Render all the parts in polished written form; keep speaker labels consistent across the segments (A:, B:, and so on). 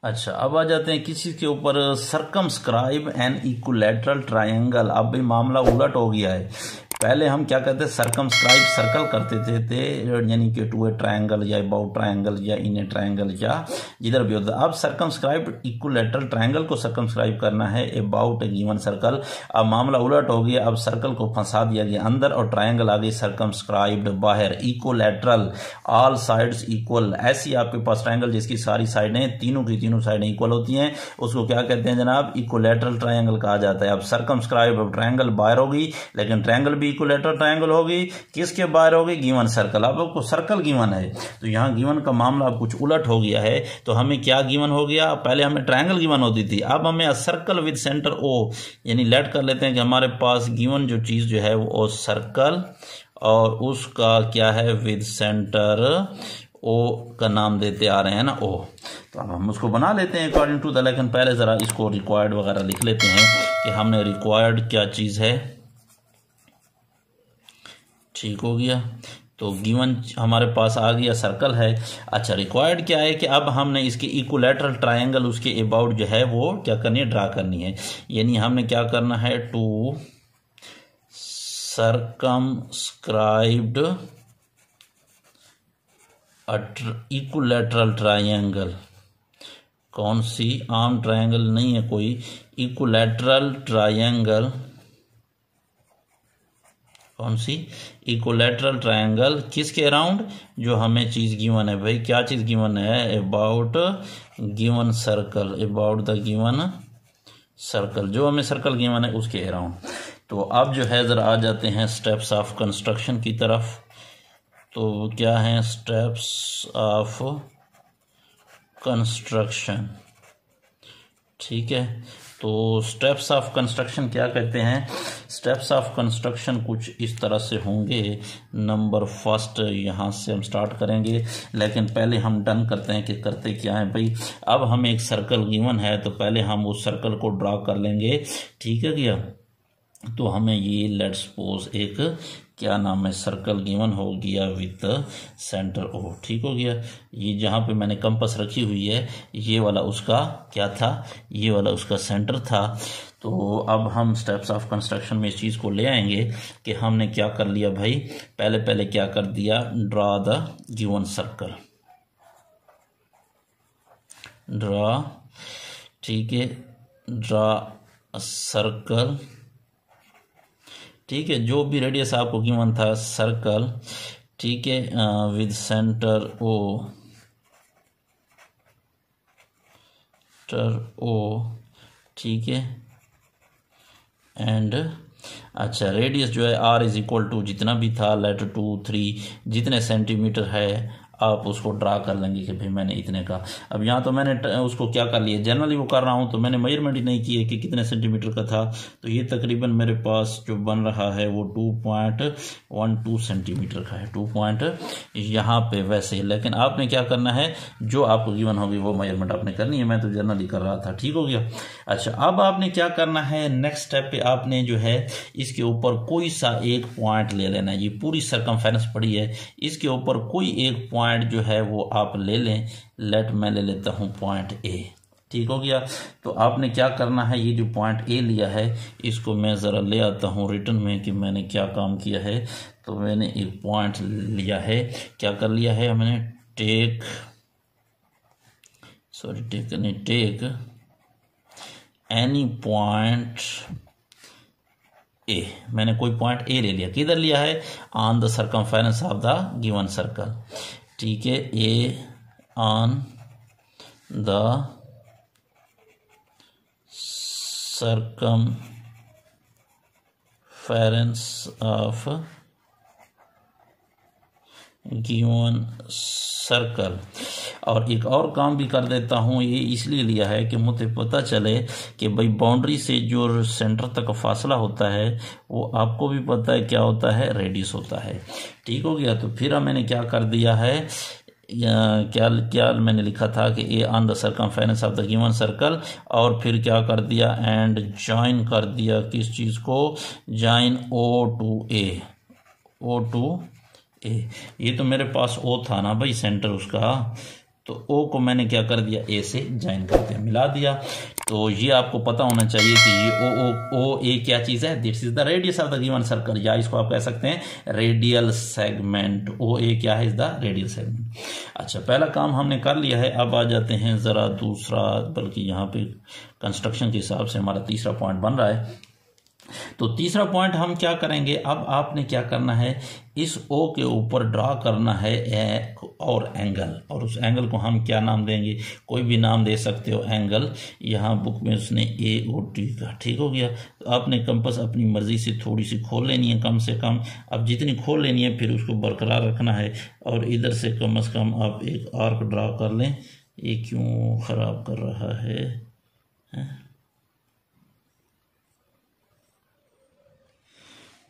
A: अच्छा, अब आ जाते हैं किसी के ऊपर, सर्कमस्क्राइब एन इक्विलैटरल ट्रायंगल। अब भाई मामला उलट हो गया है। पहले हम क्या करते, सर्कमस्क्राइब सर्कल करते थे यानी कि टू ए ट्रायंगल या अबाउट ट्रायंगल या इन ए ट्रायंगल या जिधर भी होता है। अब सर्कमस्क्राइब इक्विलैटरल ट्रायंगल को सर्कमस्क्राइब करना है अबाउट ए गिवन सर्कल। अब मामला उलट हो गया, अब सर्कल को फंसा दिया गया अंदर और ट्रायंगल आ गई सर्कमस्क्राइब्ड बाहर। Equilateral, all sides equal. ऐसी आपके पास ट्रायंगल जिसकी सारी साइडें तीनों की तीनों साइडें इक्वल होती हैं, उसको क्या कहते हैं जनाब, इक्विलैटरल ट्रायंगल कहा जाता है। अब सर्कमस्क्राइब, अब ट्रायंगल बाहर होगी लेकिन ट्रायंगल भी इक्विलैटरल ट्रायंगल होगी, किसके बाहर होगी, गिवन सर्कल। अब आपको सर्कल गिवन है तो यहाँ गिवन का मामला अब कुछ उलट हो गया है। तो हमें क्या गिवन हो गया, पहले हमें ट्रायंगल गिवन होती थी, अब हमें सर्कल विद सेंटर ओ, यानी लेट कर लेते हैं कि हमारे पास गिवन जो चीज जो है वो सर्कल और उसका क्या है विद सेंटर ओ का नाम देते आ रहे हैं ना ओ। तो अब हम उसको बना लेते हैं अकॉर्डिंग टू द, लेकिन पहले जरा इसको रिक्वायर्ड वगैरह लिख लेते हैं कि हमने रिक्वायर्ड क्या चीज है। ठीक हो गया, तो गिवन हमारे पास आ गया सर्कल है। अच्छा, रिक्वायर्ड क्या है कि अब हमने इसकी इक्विलैटरल ट्रायंगल उसके अबाउट जो है वो क्या करनी है, ड्रा करनी है। यानी हमने क्या करना है, टू सर्कमस्क्राइब्ड इक्विलैटरल ट्रायंगल। कौन सी, आम ट्रायंगल नहीं है कोई, इक्विलैटरल ट्रायंगल। कौन सी, इक्विलैटरल ट्रायंगल, किसके अराउंड, जो हमें चीज गिवन है। भाई क्या चीज गिवन है, about given circle, about the given circle, जो हमें सर्कल गिवन है उसके अराउंड। तो अब जो है जरा आ जाते हैं स्टेप्स ऑफ कंस्ट्रक्शन की तरफ। तो क्या है स्टेप्स ऑफ कंस्ट्रक्शन, ठीक है। तो स्टेप्स ऑफ कंस्ट्रक्शन क्या कहते हैं, स्टेप्स ऑफ कंस्ट्रक्शन कुछ इस तरह से होंगे। नंबर फर्स्ट यहाँ से हम स्टार्ट करेंगे, लेकिन पहले हम डन करते हैं कि करते क्या है भाई। अब हमें एक सर्कल गिवन है तो पहले हम उस सर्कल को ड्रा कर लेंगे, ठीक है क्या। तो हमें ये लेट्स सपोज एक क्या नाम है, सर्कल गिवन हो गया विथ सेंटर ओ, ठीक हो गया। ये जहाँ पे मैंने कंपास रखी हुई है ये वाला उसका क्या था, ये वाला उसका सेंटर था। तो अब हम स्टेप्स ऑफ कंस्ट्रक्शन में इस चीज़ को ले आएंगे कि हमने क्या कर लिया भाई, पहले क्या कर दिया, draw the given circle, draw, ठीक है, ड्रा सर्कल, ठीक है, जो भी रेडियस आपको गिवन था सर्कल, ठीक है, विद सेंटर ओ, ठीक है, एंड अच्छा रेडियस जो है आर इज इक्वल टू जितना भी था लेटर 2 3 जितने सेंटीमीटर है आप उसको ड्रा कर लेंगे कि भाई मैंने इतने का। अब यहाँ तो मैंने उसको क्या कर लिया, जनरली वो कर रहा हूँ तो मैंने मेजरमेंट ही नहीं की है कि कितने सेंटीमीटर का था। तो ये तकरीबन मेरे पास जो बन रहा है वो 2.12 सेंटीमीटर का है, 2 पॉइंट यहाँ पे वैसे। लेकिन आपने क्या करना है, जो आपको गिवन होगी वो मेजरमेंट आपने करनी है, मैं तो जनरली कर रहा था, ठीक हो गया। अच्छा, अब आपने क्या करना है, नेक्स्ट स्टेप पे आपने जो है इसके ऊपर कोई सा एक पॉइंट ले लेना है। ये पूरी सरकमफेरेंस पड़ी है, इसके ऊपर कोई एक पॉइंट जो है वो आप ले लें। लेट मैं ले लेता हूं पॉइंट ए, ठीक हो गया। तो आपने क्या करना है, ये जो पॉइंट ए लिया है इसको मैं जरा ले आता हूं रिटर्न में कि मैंने क्या काम किया है। तो मैंने एक पॉइंट लिया है, क्या कर लिया है हमने, टेक एनी पॉइंट ए, मैंने कोई पॉइंट ए ले लिया। किधर लिया है, on the circumference of the given circle, ठीक है, A on the circumference of given circle. और एक और काम भी कर देता हूँ, ये इसलिए लिया है कि मुझे पता चले कि भाई बाउंड्री से जो सेंटर तक का फासला होता है वो आपको भी पता है क्या होता है, रेडियस होता है, ठीक हो गया। तो फिर मैंने क्या कर दिया है, क्या मैंने लिखा था कि A on the circumference of the given circle, और फिर क्या कर दिया, एंड ज्वाइन कर दिया किस चीज़ को, ज्वाइन ओ टू ए, ये तो मेरे पास ओ था ना भाई सेंटर उसका, तो ओ को मैंने क्या कर दिया, ए से ज्वाइन कर दिया, मिला दिया। तो ये आपको पता होना चाहिए कि ये ओ ए क्या चीज़ है, this is the radius of the given circle, या इसको आप कह सकते हैं रेडियल सेगमेंट। ओ ए क्या है, इज द रेडियल सेगमेंट। अच्छा, पहला काम हमने कर लिया है। अब आ जाते हैं ज़रा दूसरा, बल्कि यहाँ पे कंस्ट्रक्शन के हिसाब से हमारा तीसरा पॉइंट बन रहा है। तो तीसरा पॉइंट हम क्या करेंगे, अब आपने क्या करना है, इस ओ के ऊपर ड्रा करना है और एंगल, और उस एंगल को हम क्या नाम देंगे, कोई भी नाम दे सकते हो एंगल। यहाँ बुक में उसने AOT का, ठीक हो गया। तो आपने कंपास अपनी मर्जी से थोड़ी सी खोल लेनी है, कम से कम। अब जितनी खोल लेनी है फिर उसको बरकरार रखना है, और इधर से कम से कम आप एक आर्क ड्रा कर लें। ये क्यों ख़राब कर रहा है?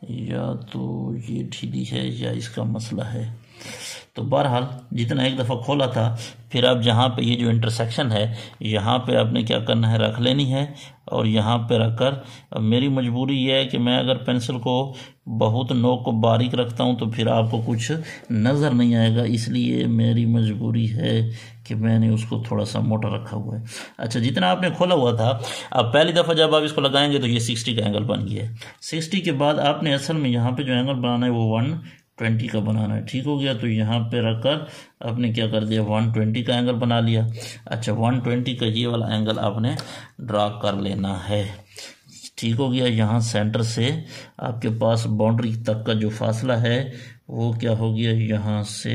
A: या तो ये ढीली है या इसका मसला है। तो बहरहाल जितना एक दफ़ा खोला था, फिर अब जहाँ पे ये जो इंटरसेक्शन है, यहाँ पे आपने क्या करना है, रख लेनी है। और यहाँ पे रखकर, अब मेरी मजबूरी ये है कि मैं अगर पेंसिल को बहुत नोक को बारीक रखता हूँ तो फिर आपको कुछ नज़र नहीं आएगा, इसलिए मेरी मजबूरी है कि मैंने उसको थोड़ा सा मोटा रखा हुआ है। अच्छा, जितना आपने खोला हुआ था, अब पहली दफ़ा जब आप इसको लगाएंगे तो ये 60 का एंगल बन गया है। 60 के बाद आपने असल में यहाँ पे जो एंगल बनाना है वो 120 का बनाना है, ठीक हो गया। तो यहाँ पे रखकर आपने क्या कर दिया, 120 का एंगल बना लिया। अच्छा, 120 का ये वाला एंगल आपने ड्रा कर लेना है, ठीक हो गया। यहाँ सेंटर से आपके पास बाउंड्री तक का जो फासला है वो क्या हो गया, यहाँ से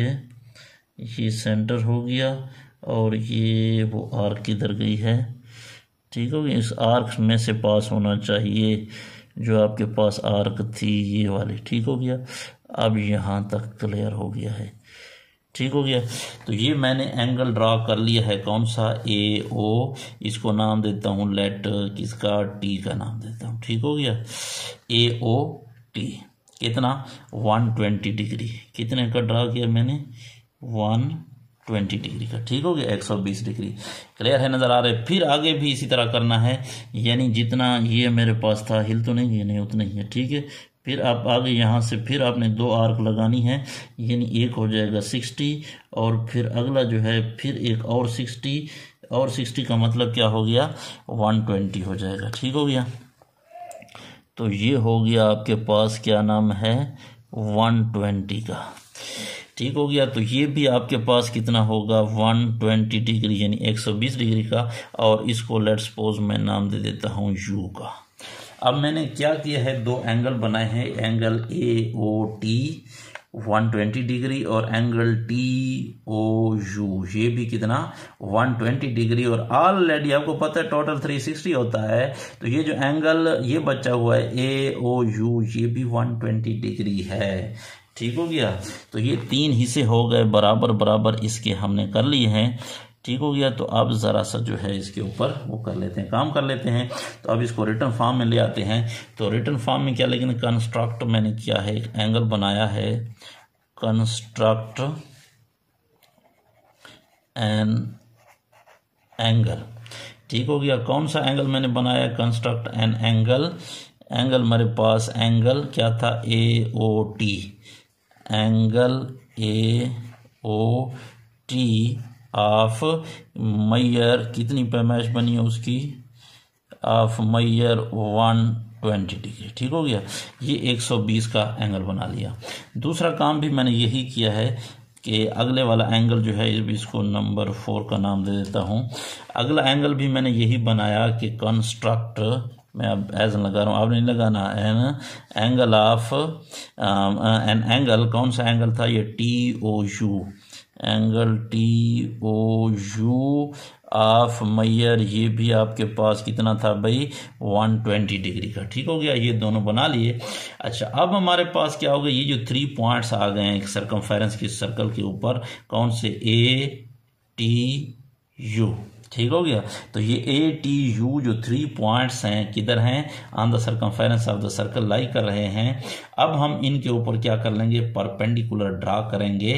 A: ये सेंटर हो गया, और ये वो आर्क किधर गई है, ठीक हो गया। इस आर्क में से पास होना चाहिए जो आपके पास आर्क थी, ये वाली, ठीक हो गया। अब यहाँ तक क्लियर हो गया है, ठीक हो गया। तो ये मैंने एंगल ड्रा कर लिया है, कौन सा, AO। इसको नाम देता हूँ लेट, किसका, T का नाम देता हूँ, ठीक हो गया। AOT कितना, 120 डिग्री। कितने का ड्रा किया मैंने, 120 डिग्री का, ठीक हो गया। 120 डिग्री क्लियर है, नज़र आ रहा है। फिर आगे भी इसी तरह करना है, यानी जितना ये मेरे पास था, हिल तो नहीं, ये नहीं उतना ही है, ठीक है। फिर आप आगे यहाँ से फिर आपने 2 आर्क लगानी है, यानी एक हो जाएगा 60, और फिर अगला जो है फिर एक और 60, और 60 का मतलब क्या हो गया, 120 हो जाएगा, ठीक हो गया। तो ये हो गया आपके पास क्या नाम है, 120 का, ठीक हो गया। तो ये भी आपके पास कितना होगा, 120 डिग्री, यानी 120 डिग्री का। और इसको लेट्स सपोज मैं नाम दे देता हूँ U का। अब मैंने क्या किया है, 2 एंगल बनाए हैं, एंगल AOT 120 डिग्री और एंगल TOU, ये भी कितना, 120 डिग्री। और ऑलरेडी आपको पता है टोटल 360 होता है। तो ये जो एंगल ये बचा हुआ है AOU, ये भी 120 डिग्री है, ठीक हो गया। तो ये 3 हिस्से हो गए बराबर बराबर, इसके हमने कर लिए हैं, ठीक हो गया। तो अब ज़रा सा जो है इसके ऊपर वो कर लेते हैं, काम कर लेते हैं। तो अब इसको रिटर्न फॉर्म में ले आते हैं। तो रिटर्न फॉर्म में क्या, लेकिन कंस्ट्रक्ट मैंने किया है, एक एंगल बनाया है, कंस्ट्रक्ट एन एंगल, ठीक हो गया। कौन सा एंगल मैंने बनाया, कंस्ट्रक्ट एन एंगल। एंगल मेरे पास एंगल क्या था, AOT, angle AOT of Maihar, कितनी पैमाइश बनी है उसकी, ऑफ मैयर 120 डिग्री, ठीक हो गया। ये 120 का एंगल बना लिया। दूसरा काम भी मैंने यही किया है कि अगले वाला एंगल जो है, इसको नंबर 4 का नाम दे देता हूँ। अगला एंगल भी मैंने यही बनाया कि कंस्ट्रक्ट, मैं अब एज लगा रहा हूँ, अब नहीं लगाना, an angle of an angle, कौन सा एंगल था ये, TOU, angle TOU of Maihar, ये भी आपके पास कितना था भाई, 120 डिग्री का, ठीक हो गया। ये दोनों बना लिए। अच्छा, अब हमारे पास क्या हो गया, ये जो 3 पॉइंट्स आ गए हैं सर्कमफेरेंस की सर्कल के ऊपर, कौन से, ATU, ठीक हो गया। तो ये ATU जो 3 पॉइंट्स हैं, किधर हैं, on the circumference of the circle lie कर रहे हैं। अब हम इनके ऊपर क्या कर लेंगे, परपेंडिकुलर ड्रा करेंगे,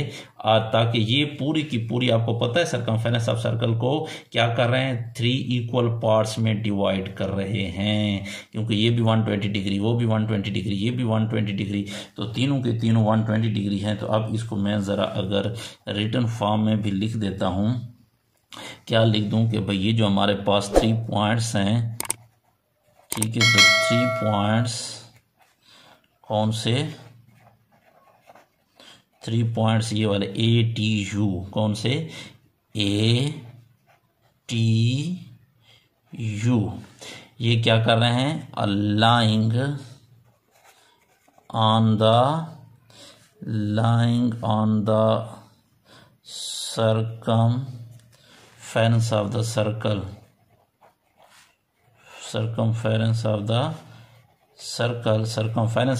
A: ताकि ये पूरी की पूरी, आपको पता है सर्कमफेरेंस ऑफ सर्कल को क्या कर रहे हैं, 3 इक्वल पार्ट्स में डिवाइड कर रहे हैं, क्योंकि ये भी 120 डिग्री, वो भी 120 डिग्री, ये भी 120 डिग्री, तो तीनों के तीनों 120 डिग्री हैं। तो अब इसको मैं ज़रा अगर रिटर्न फॉर्म में भी लिख देता हूँ, क्या लिख दूं कि भाई ये जो हमारे पास 3 पॉइंट्स हैं, ठीक है, तो 3 पॉइंट्स कौन से, 3 पॉइंट्स ये वाले ATU, कौन से, ATU, ये क्या कर रहे हैं, aligning on the circumference of the circle, circumference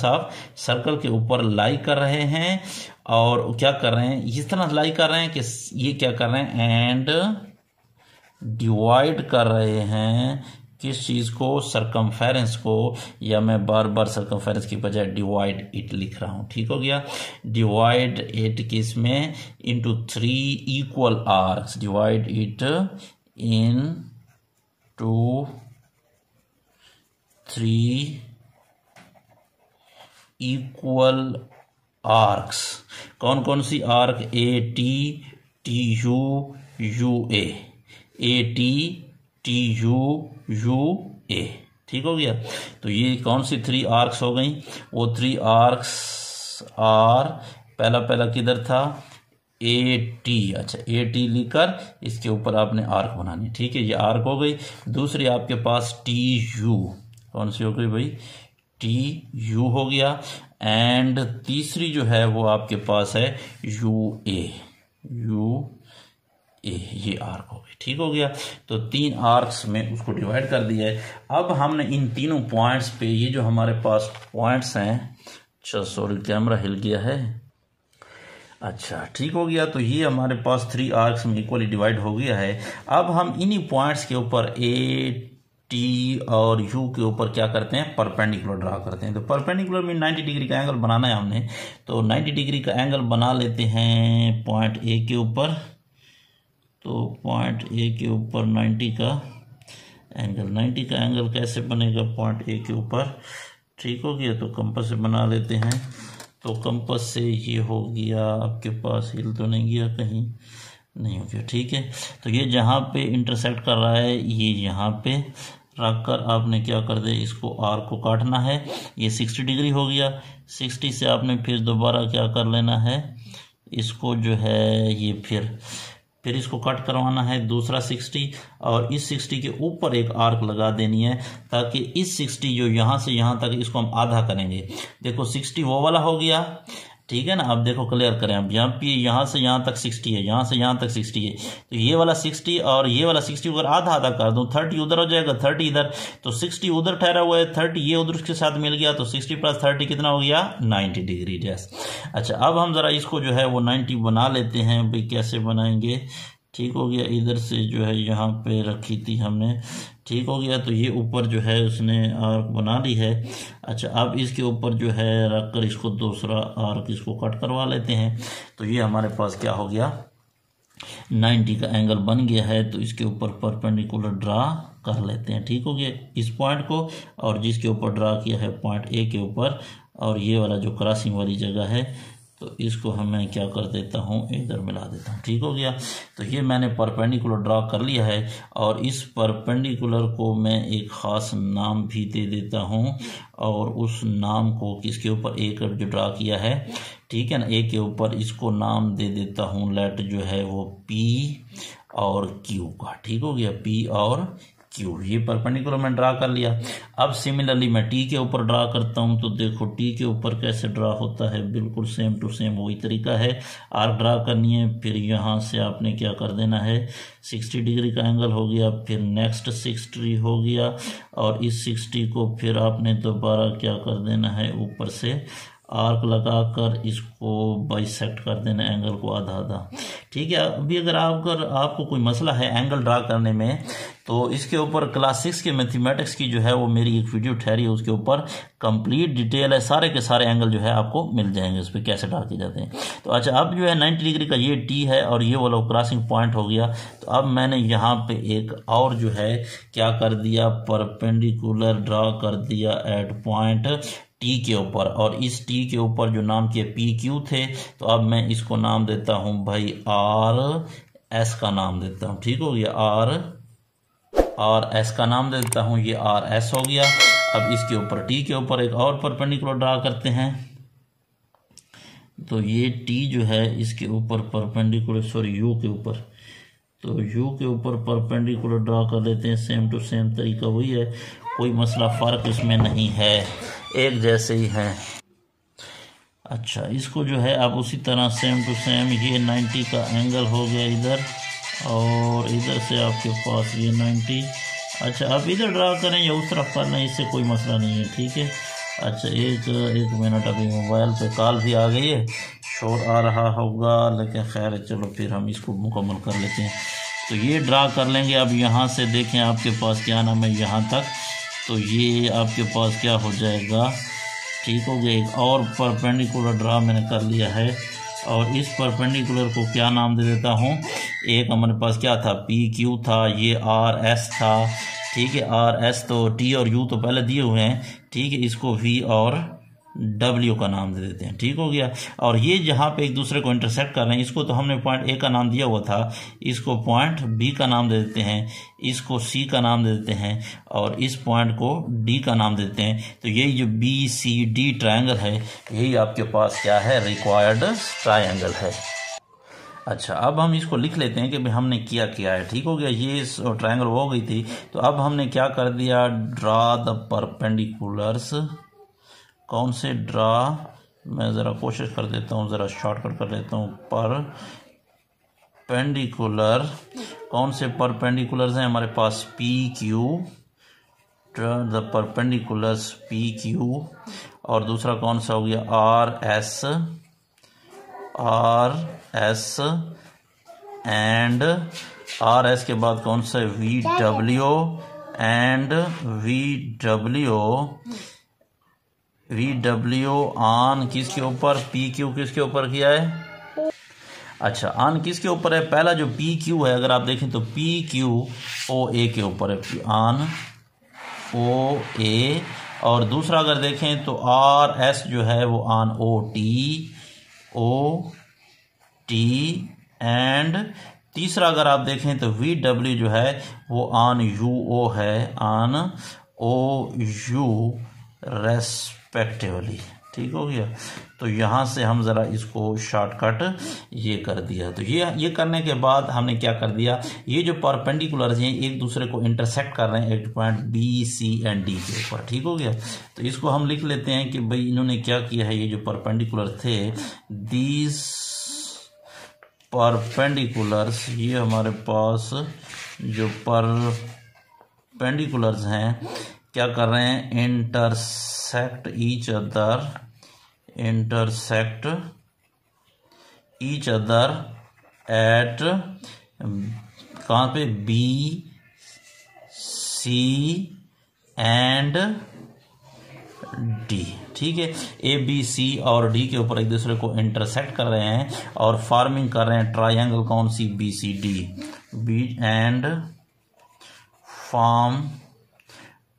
A: of circle के ऊपर लाई कर रहे हैं। और क्या कर रहे हैं, इस तरह लाई कर रहे हैं कि ये क्या कर रहे हैं, एंड डिवाइड कर रहे हैं किस चीज को, सर्कमफेरेंस को, या मैं बार बार सर्कमफेरेंस की बजाय डिवाइड इट लिख रहा हूं, ठीक हो गया। डिवाइड इट किस में, into 3 equal arcs, divide it into 3 equal arcs. कौन कौन सी आर्क, ATTU UA, ATTU ठीक हो गया। तो ये कौन सी 3 आर्क्स हो गई, वो 3 आर्क्स आर, पहला किधर था, AT, अच्छा AT लिखकर इसके ऊपर आपने आर्क बनानी, ठीक है, ये आर्क हो गई। दूसरी आपके पास TU, कौन सी हो गई भाई, TU हो गया। एंड तीसरी जो है वो आपके पास है UA, ये आर्क हो गई, ठीक हो गया। तो 3 आर्क्स में उसको डिवाइड कर दिया है। अब हमने इन तीनों पॉइंट्स पे, ये जो हमारे पास पॉइंट्स हैं, अच्छा सॉरी कैमरा हिल गया है, अच्छा ठीक हो गया। तो ये हमारे पास 3 आर्क्स में इक्वली डिवाइड हो गया है। अब हम इन्हीं पॉइंट्स के ऊपर AT और U के ऊपर क्या करते हैं, परपेंडिकुलर ड्रा करते हैं। तो परपेंडिकुलर में 90 डिग्री का एंगल बनाना है हमने, तो 90 डिग्री का एंगल बना लेते हैं पॉइंट A के ऊपर। तो पॉइंट A के ऊपर 90 का एंगल कैसे बनेगा पॉइंट A के ऊपर, ठीक हो गया। तो कंपास से बना लेते हैं। तो कंपास से ये हो गया, आपके पास हिल तो नहीं गया, कहीं नहीं हो गया, ठीक है। तो ये जहाँ पे इंटरसेक्ट कर रहा है, ये यहाँ पे रखकर आपने क्या कर दे, इसको आर्क को काटना है। ये 60 डिग्री हो गया। 60 से आपने फिर दोबारा क्या कर लेना है, इसको जो है ये फिर इसको कट करवाना है दूसरा 60, और इस 60 के ऊपर एक आर्क लगा देनी है, ताकि इस 60 जो यहाँ से यहाँ तक, इसको हम आधा करेंगे। देखो 60 वो वाला हो गया, ठीक है ना। अब देखो क्लियर करें, अब यहाँ से यहाँ तक 60 है, यहाँ से यहाँ तक 60 है, तो ये वाला 60 और ये वाला 60 अगर आधा आधा कर दूं, 30 उधर हो जाएगा, 30 इधर, तो 60 उधर ठहरा हुआ है, 30 ये उधर के साथ मिल गया, तो 60 प्लस 30 कितना हो गया, 90 डिग्री जैस। अच्छा अब हम जरा इसको जो है वो 90 बना लेते हैं। भाई कैसे बनाएंगे, ठीक हो गया। इधर से जो है यहाँ पे रखी थी हमने, ठीक हो गया। तो ये ऊपर जो है उसने आर्क बना ली है। अच्छा अब इसके ऊपर जो है रख कर इसको दूसरा आर्क इसको कट करवा लेते हैं। तो ये हमारे पास क्या हो गया, 90 का एंगल बन गया है। तो इसके ऊपर परपेंडिकुलर ड्रा कर लेते हैं, ठीक हो गया, इस पॉइंट को, और जिसके ऊपर ड्रा किया है पॉइंट A के ऊपर, और ये वाला जो क्रॉसिंग वाली जगह है, तो इसको मैं क्या कर देता हूँ, इधर मिला देता हूँ, ठीक हो गया। तो ये मैंने परपेंडिकुलर ड्रा कर लिया है, और इस परपेंडिकुलर को मैं एक ख़ास नाम भी दे देता हूँ, और उस नाम को किसके ऊपर, A का जो ड्रा किया है, ठीक है ना, A के ऊपर इसको नाम दे देता हूँ, लेट जो है वो P और Q का, ठीक हो गया, P और Q। ये परपेंडिकुलर में ड्रा कर लिया। अब सिमिलरली मैं T के ऊपर ड्रा करता हूं। तो देखो T के ऊपर कैसे ड्रा होता है, बिल्कुल सेम टू सेम वही तरीका है। आर्क ड्रा करनी है, फिर यहाँ से आपने क्या कर देना है, 60 डिग्री का एंगल हो गया, फिर नेक्स्ट 60 हो गया, और इस 60 को फिर आपने दोबारा क्या कर देना है, ऊपर से आर्क लगाकर इसको बाइसेक्ट कर देना, एंगल को आधा आधा, ठीक है। अभी अगर आपको कोई मसला है एंगल ड्रा करने में, तो इसके ऊपर क्लास 6 के मैथमेटिक्स की जो है वो मेरी एक वीडियो ठहरी है, उसके ऊपर कंप्लीट डिटेल है, सारे के सारे एंगल जो है आपको मिल जाएंगे, उस पर कैसे ड्रा किए जाते हैं। तो अच्छा अब जो है 90 डिग्री का ये T है, और ये वाला क्रॉसिंग पॉइंट हो गया। तो अब मैंने यहाँ पे एक और जो है क्या कर दिया, परपेंडिकुलर ड्रा कर दिया एट पॉइंट T के ऊपर, और इस T के ऊपर जो नाम किए PQ थे, तो अब मैं इसको नाम देता हूं भाई एस का नाम देता हूँ, ठीक हो गया, आर एस का नाम दे देता हूँ, ये आर एस हो गया। अब इसके ऊपर टी के ऊपर एक और परपेंडिकुलर ड्रा करते हैं, तो ये टी जो है इसके ऊपर परपेंडिकुलर, सॉरी यू के ऊपर, तो यू के ऊपर परपेंडिकुलर ड्रा कर लेते हैं। सेम टू सेम तरीका वही है, कोई मसला फ़र्क इसमें नहीं है, एक जैसे ही है। अच्छा, इसको जो है अब उसी तरह सेम टू सेम ये 90 का एंगल हो गया इधर, और इधर से आपके पास ये 90। अच्छा, अब इधर ड्रा करें या उस तरफ कर लें, इससे कोई मसला नहीं है, ठीक है। अच्छा, एक मिनट, अभी मोबाइल पे कॉल भी आ गई है, शोर आ रहा होगा, लेकिन खैर चलो फिर हम इसको मुकम्मल कर लेते हैं। तो ये ड्रा कर लेंगे। अब यहाँ से देखें आपके पास क्या नाम है, यहाँ तक, तो ये आपके पास क्या हो जाएगा, ठीक हो गया। एक और परपेंडिकुलर ड्रा मैंने कर लिया है, और इस परपेंडिकुलर को क्या नाम दे देता हूँ, एक हमारे पास क्या था, पी क्यू था, ये आर एस था, ठीक है। आर एस तो टी और यू तो पहले दिए हुए हैं, ठीक है, इसको वी और डब्ल्यू का नाम दे देते हैं, ठीक हो गया। और ये जहाँ पे एक दूसरे को इंटरसेक्ट कर रहे हैं, इसको तो हमने पॉइंट ए का नाम दिया हुआ था, इसको पॉइंट बी का नाम दे देते हैं, इसको सी का नाम दे देते हैं, और इस पॉइंट को डी का नाम देते हैं। तो यही जो बी सी डी ट्रायंगल है, यही आपके पास क्या है, रिक्वायर्ड ट्रायंगल है। अच्छा, अब हम इसको लिख लेते हैं कि भाई हमने किया है, ठीक हो गया। ये ट्रायंगल हो गई थी, तो अब हमने क्या कर दिया, ड्रा द परपेंडिकुलर्स। कौन से ड्रा, मैं ज़रा कोशिश कर देता हूँ, ज़रा शॉर्टकट कर लेता हूँ। परपेंडिकुलर, कौन से परपेंडिकुलर्स हैं हमारे पास, P Q, draw the perpendiculars P Q, और दूसरा कौन सा हो गया, R S, and R S के बाद कौन सा, V W, and V W on किसके ऊपर, पी क्यू किसके ऊपर किया है। अच्छा, ऑन किसके ऊपर है, पहला जो पी क्यू है अगर आप देखें तो पी क्यू ओ ए के ऊपर है, ऑन ओ ए, और दूसरा अगर देखें तो आर एस जो है वो ऑन ओ टी, एंड तीसरा अगर आप देखें तो वी डब्ल्यू जो है वो ऑन यू ओ है, ऑन ओ यू रेस्पेक्टिवली, ठीक हो गया। तो यहाँ से हम ज़रा इसको शॉर्टकट ये कर दिया। तो ये करने के बाद हमने क्या कर दिया, ये जो परपेंडिकुलर्स हैं एक दूसरे को इंटरसेक्ट कर रहे हैं एक point B C and D के ऊपर, ठीक हो गया। तो इसको हम लिख लेते हैं कि भाई इन्होंने क्या किया है, ये जो परपेंडिकुलर थे, दीज परपेंडिकुलर्स, ये हमारे पास जो परपेंडिकुलर्स हैं क्या कर रहे हैं, इंटरसेक्ट ईच अदर एट कहाँ पे, बी सी एंड डी, ठीक है। ए बी सी और डी के ऊपर एक दूसरे को इंटरसेक्ट कर रहे हैं और फॉर्मिंग कर रहे हैं ट्रायंगल, कौन सी, B C D, B and form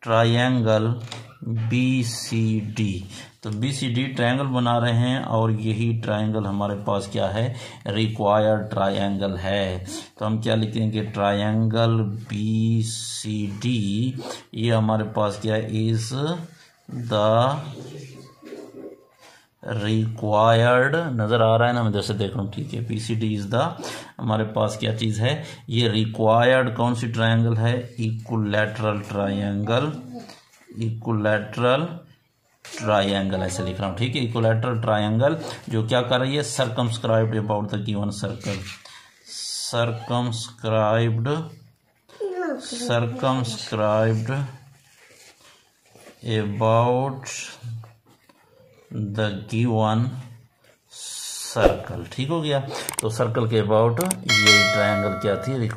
A: triangle B C D. तो बी सी डी ट्रायंगल बना रहे हैं, और यही ट्रायंगल हमारे पास क्या है, रिक्वायर्ड ट्रायंगल है। तो हम क्या लिखेंगे, ट्रायंगल बी सी डी, ये हमारे पास क्या है, इज द रिक्वायर्ड, नजर आ रहा है ना, मैं जैसे देख रहा हूँ, ठीक है। P C D is the, हमारे पास क्या चीज है, ये रिक्वायर्ड कौन सी ट्रायंगल है, इक्विलैटरल ट्रायंगल ऐसे लिख रहा हूँ, ठीक है। इक्विलैटरल ट्रायंगल जो क्या कर रही है, circumscribed about the given circle, circumscribed about the given circle, ठीक हो गया। तो सर्कल के अबाउट ये ट्रायंगल क्या थी,